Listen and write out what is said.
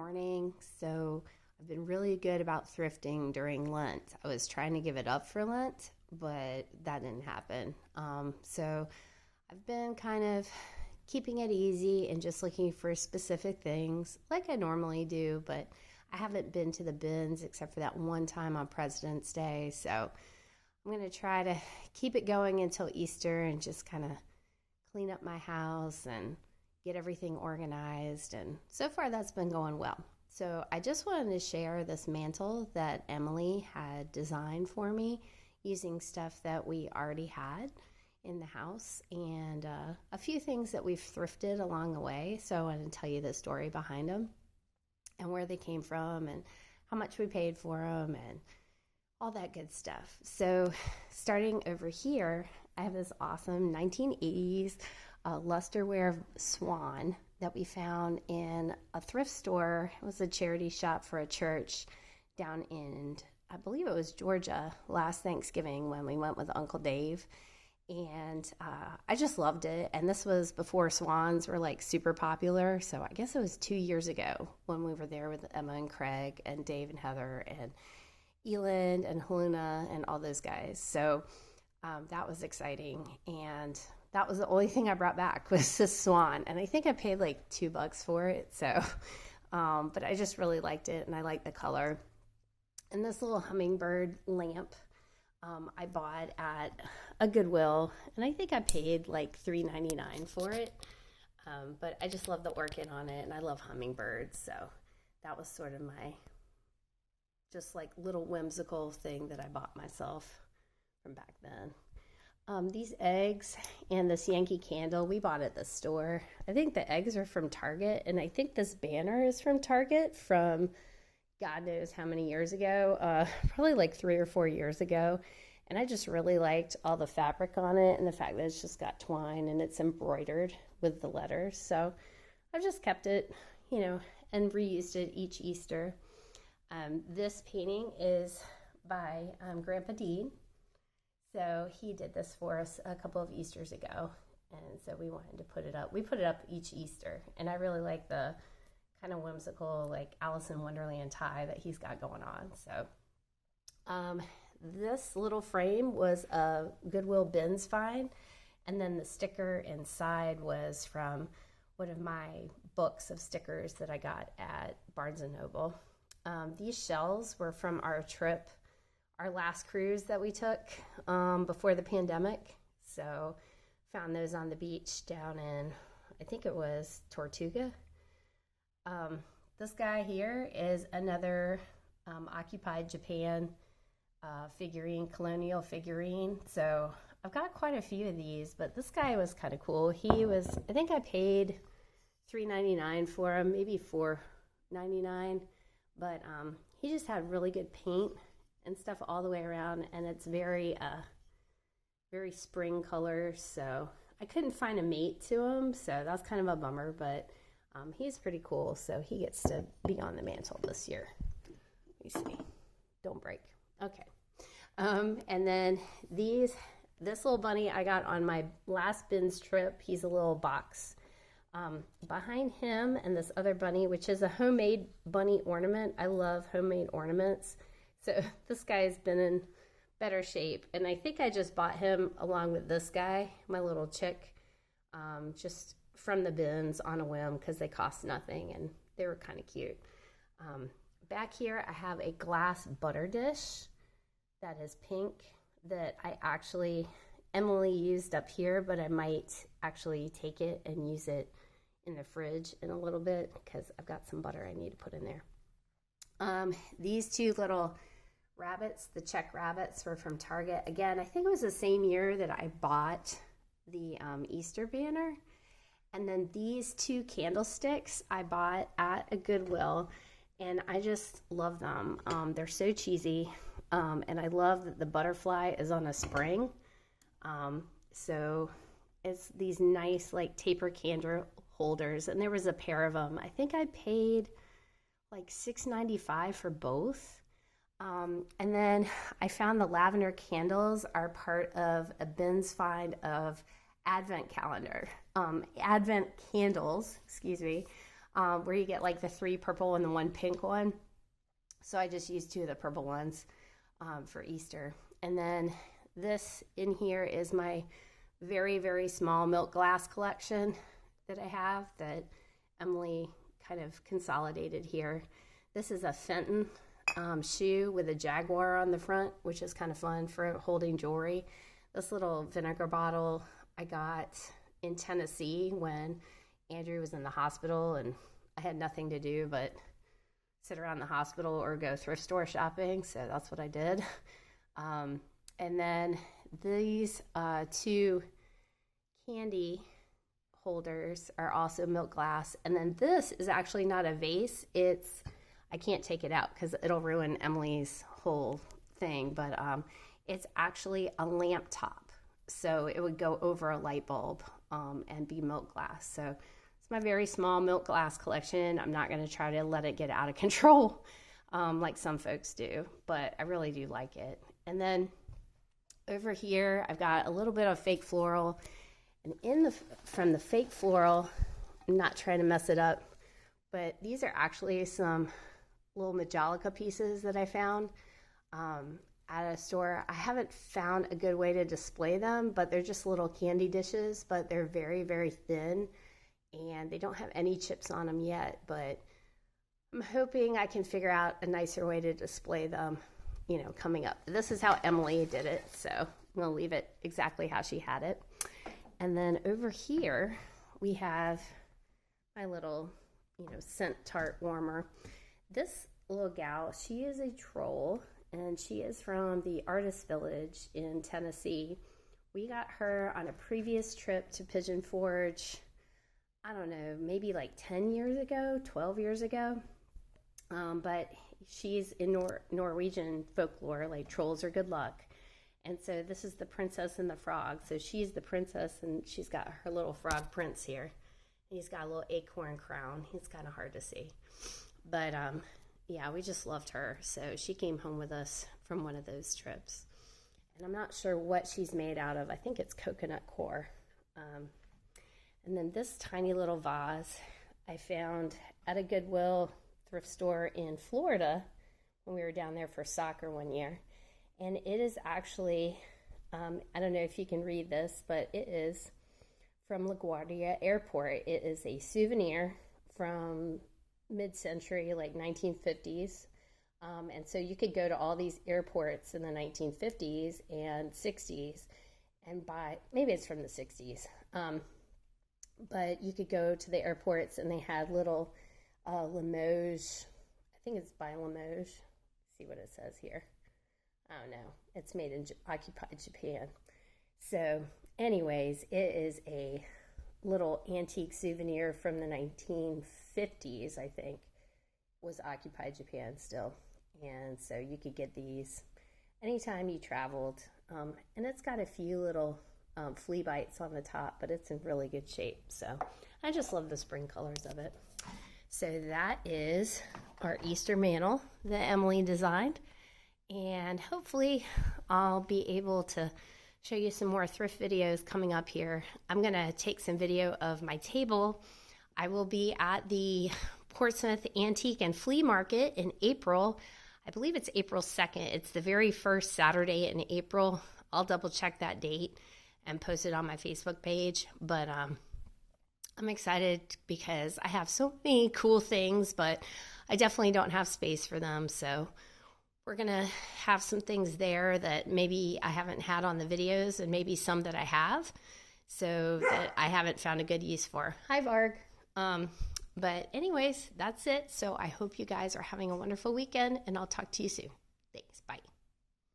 morning. So I've been really good about thrifting during Lent. I was trying to give it up for Lent, but that didn't happen. So I've been kind of keeping it easy and just looking for specific things like I normally do, but I haven't been to the bins except for that one time on President's Day. So I'm going to try to keep it going until Easter and just kind of clean up my house and get everything organized. And so far that's been going well. So I just wanted to share this mantle that Emily had designed for me using stuff that we already had in the house and a few things that we've thrifted along the way. So I want to tell you the story behind them and where they came from and how much we paid for them and all that good stuff. So starting over here, I have this awesome 1980s lusterware swan that we found in a thrift store. It was a charity shop for a church down in, I believe it was Georgia, last Thanksgiving when we went with Uncle Dave. And I just loved it. And this was before swans were like super popular. So I guess it was 2 years ago when we were there with Emma and Craig and Dave and Heather and Eland and Haluna and all those guys. So that was exciting. And that was the only thing I brought back was this swan. And I think I paid like $2 for it. So, but I just really liked it and I liked the color. And this little hummingbird lamp I bought at a Goodwill. And I think I paid like $3.99 for it. But I just love the orchid on it and I love hummingbirds. So that was sort of my just like little whimsical thing that I bought myself from back then. These eggs and this Yankee candle we bought at the store. I think the eggs are from Target, and I think this banner is from Target from God knows how many years ago, probably like 3 or 4 years ago. And I just really liked all the fabric on it and the fact that it's just got twine and it's embroidered with the letters. So I've just kept it, and reused it each Easter. This painting is by Grandpa Dean. So he did this for us a couple of Easters ago, and so we wanted to put it up. We put it up each Easter, and I really like the kind of whimsical, like Alice in Wonderland tie that he's got going on. So this little frame was a Goodwill bins find, and then the sticker inside was from one of my books of stickers that I got at Barnes & Noble. These shells were from our trip, our last cruise that we took before the pandemic. So found those on the beach down in, I think it was Tortuga. This guy here is another occupied Japan figurine, colonial figurine. So I've got quite a few of these, but this guy was kind of cool. He was, I think I paid $3.99 for him, maybe $4.99. But he just had really good paint and stuff all the way around, and it's very spring colors. So I couldn't find a mate to him, so that's kind of a bummer. But he's pretty cool, so he gets to be on the mantle this year. Let me see. Don't break. Okay. And then this little bunny I got on my last bins trip. He's a little box. Behind him and this other bunny, which is a homemade bunny ornament. I love homemade ornaments. So this guy's been in better shape. And I think I just bought him along with this guy, my little chick, just from the bins on a whim because they cost nothing and they were kind of cute. Back here, I have a glass butter dish that is pink that Emily used up here, but I might actually take it and use it in the fridge in a little bit because I've got some butter I need to put in there. These two little rabbits, the Czech rabbits, were from Target. Again, I think it was the same year that I bought the Easter banner. And then these two candlesticks I bought at a Goodwill, and I just love them. They're so cheesy, and I love that the butterfly is on a spring. So it's these nice like taper candle holders, and there was a pair of them. I think I paid like $6.95 for both. And then I found the lavender candles are part of a bins find of Advent candles, excuse me. where you get like the 3 purple and the 1 pink one. So I just used 2 of the purple ones for Easter. And then this in here is my very, very small milk glass collection that I have that Emily kind of consolidated here. This is a Fenton shoe with a jaguar on the front, which is kind of fun for holding jewelry. This little vinegar bottle I got in Tennessee when Andrew was in the hospital and I had nothing to do but sit around the hospital or go thrift store shopping, so that's what I did. And then these 2 candy holders are also milk glass. And then this is actually not a vase. I can't take it out because it'll ruin Emily's whole thing, but it's actually a lamp top. So it would go over a light bulb and be milk glass. So it's my very small milk glass collection. I'm not going to try to let it get out of control like some folks do, but I really do like it. And then over here, I've got a little bit of fake floral. And from the fake floral, I'm not trying to mess it up, but these are actually some little Majolica pieces that I found at a store. I haven't found a good way to display them, but they're just little candy dishes, but they're very, very thin, and they don't have any chips on them yet, but I'm hoping I can figure out a nicer way to display them, coming up. This is how Emily did it, so I'm going to leave it exactly how she had it. And then over here, we have my little, scent tart warmer. This little gal, she is a troll, and she is from the Artist Village in Tennessee. We got her on a previous trip to Pigeon Forge, I don't know, maybe like 10 years ago, 12 years ago. But she's in Norwegian folklore, like trolls are good luck. And so this is the Princess and the Frog. So she's the princess, and she's got her little frog prince here. He's got a little acorn crown. He's kind of hard to see. But, yeah, we just loved her. So she came home with us from one of those trips. And I'm not sure what she's made out of. I think it's coconut core. And then this tiny little vase I found at a Goodwill thrift store in Florida when we were down there for soccer one year. And it is actually, I don't know if you can read this, but it is from LaGuardia Airport. It is a souvenir from mid-century, like 1950s. And so you could go to all these airports in the 1950s and 60s and buy, maybe it's from the 60s, but you could go to the airports and they had little Limoges, I think it's by Limoges. See what it says here. Oh no, it's made in occupied Japan. So anyways, it is a little antique souvenir from the 1950s, I think, was occupied Japan still. And so you could get these anytime you traveled. And it's got a few little flea bites on the top, but it's in really good shape. So I just love the spring colors of it. So that is our Easter mantle that Emily designed. And hopefully I'll be able to show you some more thrift videos coming up here. I'm going to take some video of my table. I will be at the Portsmouth Antique and Flea Market in April. I believe it's April 2nd. It's the very first Saturday in April. I'll double check that date and post it on my Facebook page. But I'm excited because I have so many cool things, but I definitely don't have space for them. So we're going to have some things there that maybe I haven't had on the videos and maybe some that I have, so that I haven't found a good use for. Hi, Varg. But anyways, that's it. So I hope you guys are having a wonderful weekend, and I'll talk to you soon. Thanks. Bye.